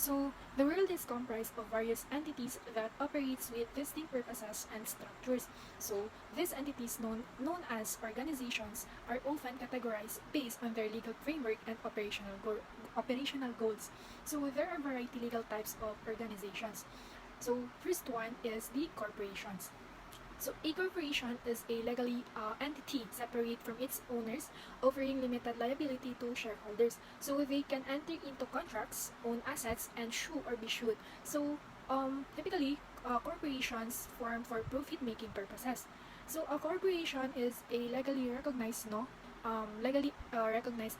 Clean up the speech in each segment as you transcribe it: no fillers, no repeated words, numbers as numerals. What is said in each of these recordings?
So, the world is comprised of various entities that operates with distinct purposes and structures. So, these entities known as organizations are often categorized based on their legal framework and operational goals. So, there are variety legal types of organizations. So, first one is the corporations. So, a corporation is a legally entity separate from its owners, offering limited liability to shareholders. So, they can enter into contracts, own assets, and sue or be sued. So, typically, corporations form for profit-making purposes. So, a corporation is a legally recognized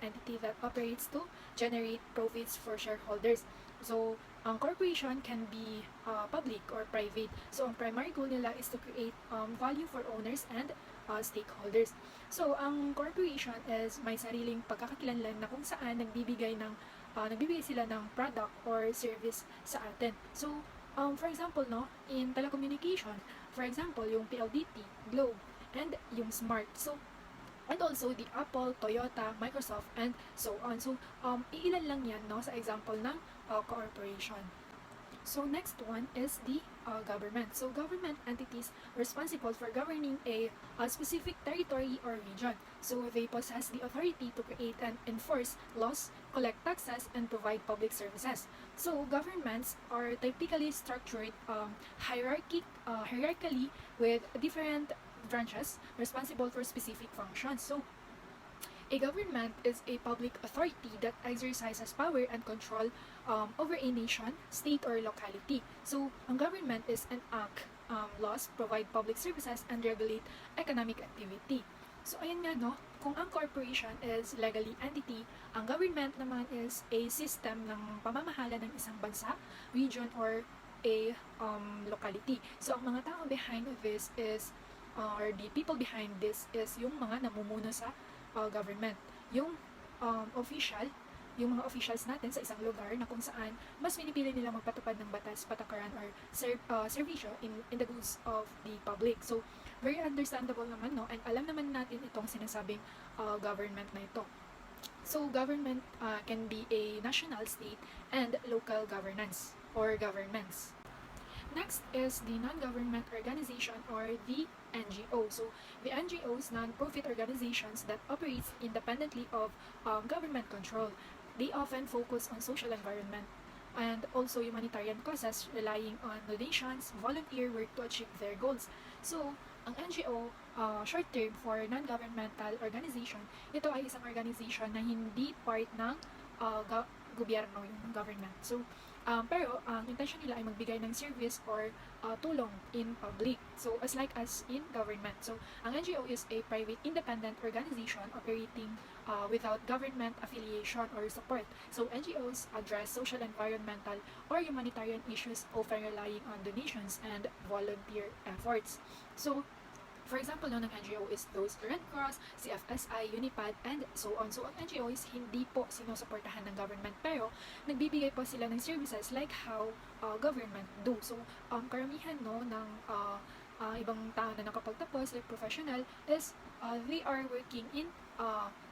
entity that operates to generate profits for shareholders. So, ang corporation can be public or private. So, ang primary goal nila is to create value for owners and stakeholders. So, ang corporation is may sariling pagkakakilanlan na kung saan nagbibigay sila ng product or service sa atin. So, for example, no, in telecommunication, for example, yung PLDT, Globe, and yung Smart. So, and also the Apple, Toyota, Microsoft, and so on. So, iilan lang yan, no, sa example ng corporation. So, next one is the government. So, government entities responsible for governing a specific territory or region. So, they possess the authority to create and enforce laws, collect taxes, and provide public services. So, governments are typically structured hierarchically with different branches responsible for specific functions. So, a government is a public authority that exercises power and control over a nation, state, or locality. So, ang government is enact laws, provide public services, and regulate economic activity. So, ayan nga, no? Kung ang corporation is legally entity, ang government naman is a system ng pamamahala ng isang bansa, region, or a locality. So, ang mga tao behind this is or the people behind this is yung mga namumuno sa government. Yung yung mga officials natin sa isang lugar na kung saan mas pinipili nila magpatupad ng batas, patakaran, or servisyo in the goods of the public. So, very understandable naman, no? And alam naman natin itong sinasabing government na ito. So, government can be a national, state, and local governance or governments. Next is the non-government organization or the NGO. So, the NGOs, non-profit organizations that operates independently of government control. They often focus on social environment and also humanitarian causes relying on donations, volunteer work to achieve their goals. So, ang NGO, short term for non-governmental organization, ito ay isang organization na hindi part ng gobyerno, yung government. So, pero ang intention nila ay magbigay ng service or tulong in public. So, as like as in government. So, ang NGO is a private independent organization operating without government affiliation or support. So, NGOs address social, environmental, or humanitarian issues often relying on donations and volunteer efforts. So, for example, ng NGO is those Red Cross, CFSI, UNIPAD, and so on. So, ang NGOs hindi po sinusuportahan ng government, pero nagbibigay po sila ng services like how government do. So, karamihan, no, ng ibang tao na nakapagtapos, like professional, is they are working in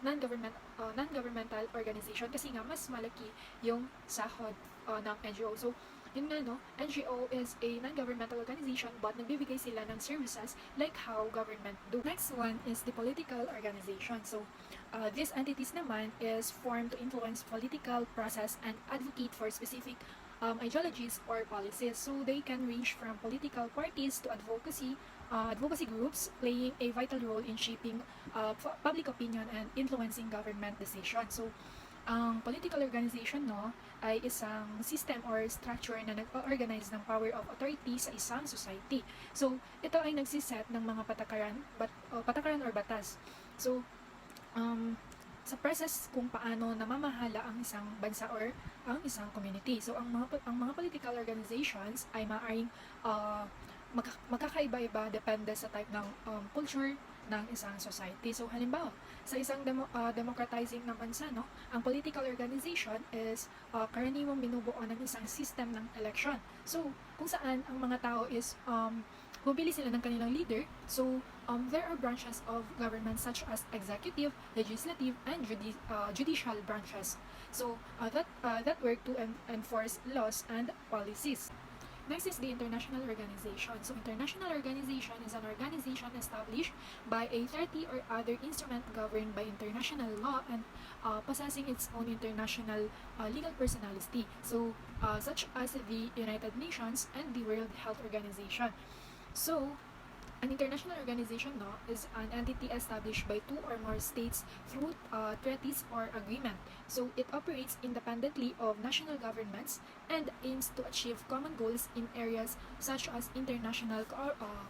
non-governmental organization kasi nga mas malaki yung sahod ng NGO. So, yun nga, no, NGO is a non-governmental organization but nagbibigay sila ng services like how government do. Next one is the political organization. So, these entities naman is formed to influence political process and advocate for specific ideologies or policies. So, they can range from political parties to advocacy groups playing a vital role in shaping public opinion and influencing government decisions. So, ang political organization, no, ay isang system or structure na nag-organize ng power of authority sa isang society. So, ito ay nagsiset ng mga patakaran or batas. So, sa process kung paano namamahala ang isang bansa or ang isang community. So, ang mga political organizations ay maaaring magkakaiba-iba depende sa type ng culture, ng isang society. So halimbawa, sa isang democratizing na bansa, no, ang political organization is karaniwang binubuo ng isang system ng election. So kung saan ang mga tao is bumili sila ng kanilang leader. So there are branches of government such as executive, legislative, and judicial branches. So that work to enforce laws and policies. Next is the international organization. So international organization is an organization established by a treaty or other instrument governed by international law and possessing its own international legal personality. So such as the United Nations and the World Health Organization. So an international organization no, is an entity established by two or more states through treaties or agreement. So it operates independently of national governments and aims to achieve common goals in areas such as international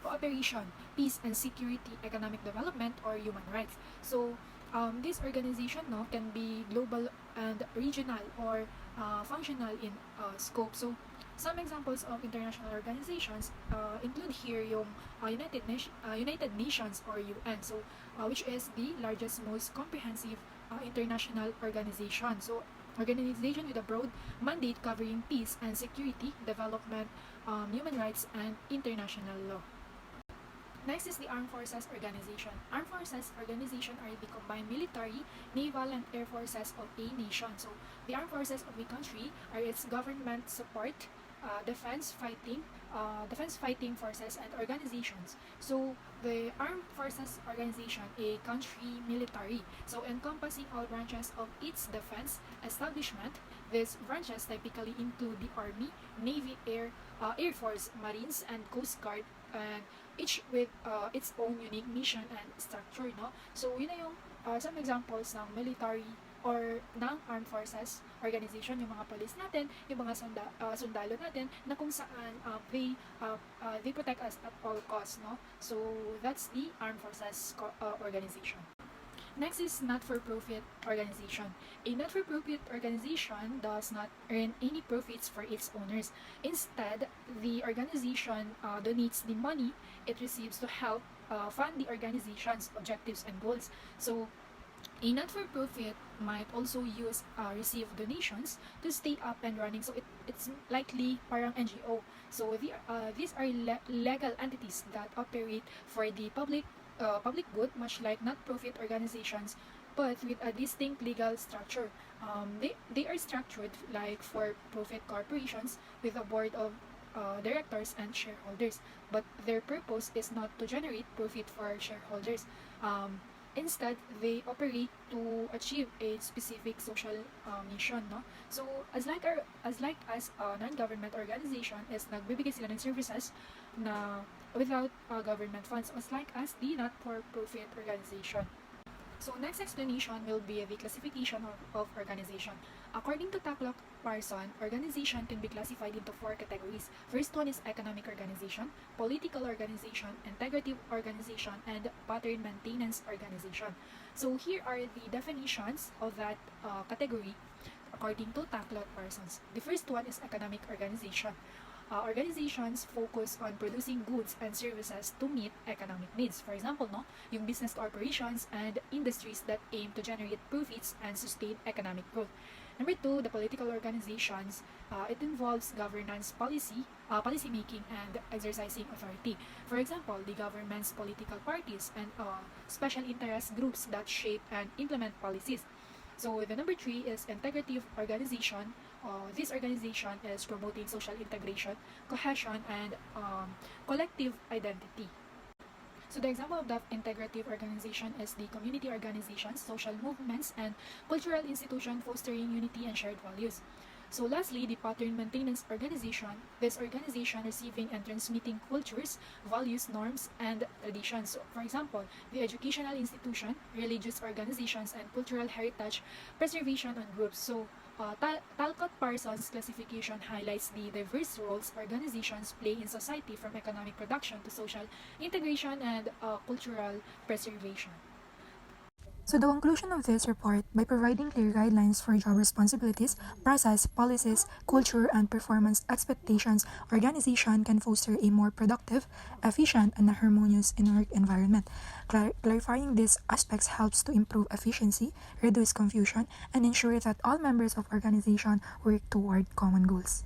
cooperation, peace and security, economic development, or human rights. So this organization no, can be global and regional or functional in scope. So some examples of international organizations include here yung United Nations or UN, so which is the largest, most comprehensive international organization. So organization with a broad mandate covering peace and security, development, human rights, and international law. Next is the Armed Forces Organization. Armed Forces Organization are the combined military, naval, and air forces of a nation. So the armed forces of a country are its government support, defense fighting forces and organizations. So the Armed Forces Organization, a country military, so encompassing all branches of its defense establishment. These branches typically include the Army, Navy, Air Force, Marines, and Coast Guard, and each with its own unique mission and structure, no? So yun na yung some examples ng military or ng armed forces organization, yung mga police natin, yung mga sundalo natin, na kung saan they protect us at all costs, no? So that's the armed forces organization. Next is not-for-profit organization. A not-for-profit organization does not earn any profits for its owners. Instead, the organization donates the money it receives to help fund the organization's objectives and goals. So a not-for-profit might also receive donations to stay up and running. So it's likely parang NGO. So these are legal entities that operate for the public good, much like not-profit organizations, but with a distinct legal structure. They are structured like for-profit corporations with a board of directors and shareholders, but their purpose is not to generate profit for shareholders. Instead, they operate to achieve a specific social mission, no? So, as as a non-government organization is nagbibigay sila ng services na without government funds, as like as the not-for-profit organization. So next explanation will be the classification of organization. According to Taklock Parson, organization can be classified into four categories. First one is economic organization, political organization, integrative organization, and pattern maintenance organization. So here are the definitions of that category according to Taklock Parsons. The first one is economic organization. Organizations focus on producing goods and services to meet economic needs. For example, no, yung business corporations and industries that aim to generate profits and sustain economic growth. Number two, the political organizations. It involves governance policy making, and exercising authority. For example, the government's political parties and special interest groups that shape and implement policies. So the number three is integrative organization. This organization is promoting social integration, cohesion, and collective identity. So the example of the integrative organization is the community organizations, social movements, and cultural institutions fostering unity and shared values. So lastly, the pattern maintenance organization. This organization receiving and transmitting cultures, values, norms, and traditions. So, for example, the educational institution, religious organizations, and cultural heritage preservation and groups. So Talcott Parsons' classification highlights the diverse roles organizations play in society, from economic production to social integration and cultural preservation. So the conclusion of this report, by providing clear guidelines for job responsibilities, process, policies, culture, and performance expectations, organization can foster a more productive, efficient, and harmonious in-work environment. Clarifying these aspects helps to improve efficiency, reduce confusion, and ensure that all members of organization work toward common goals.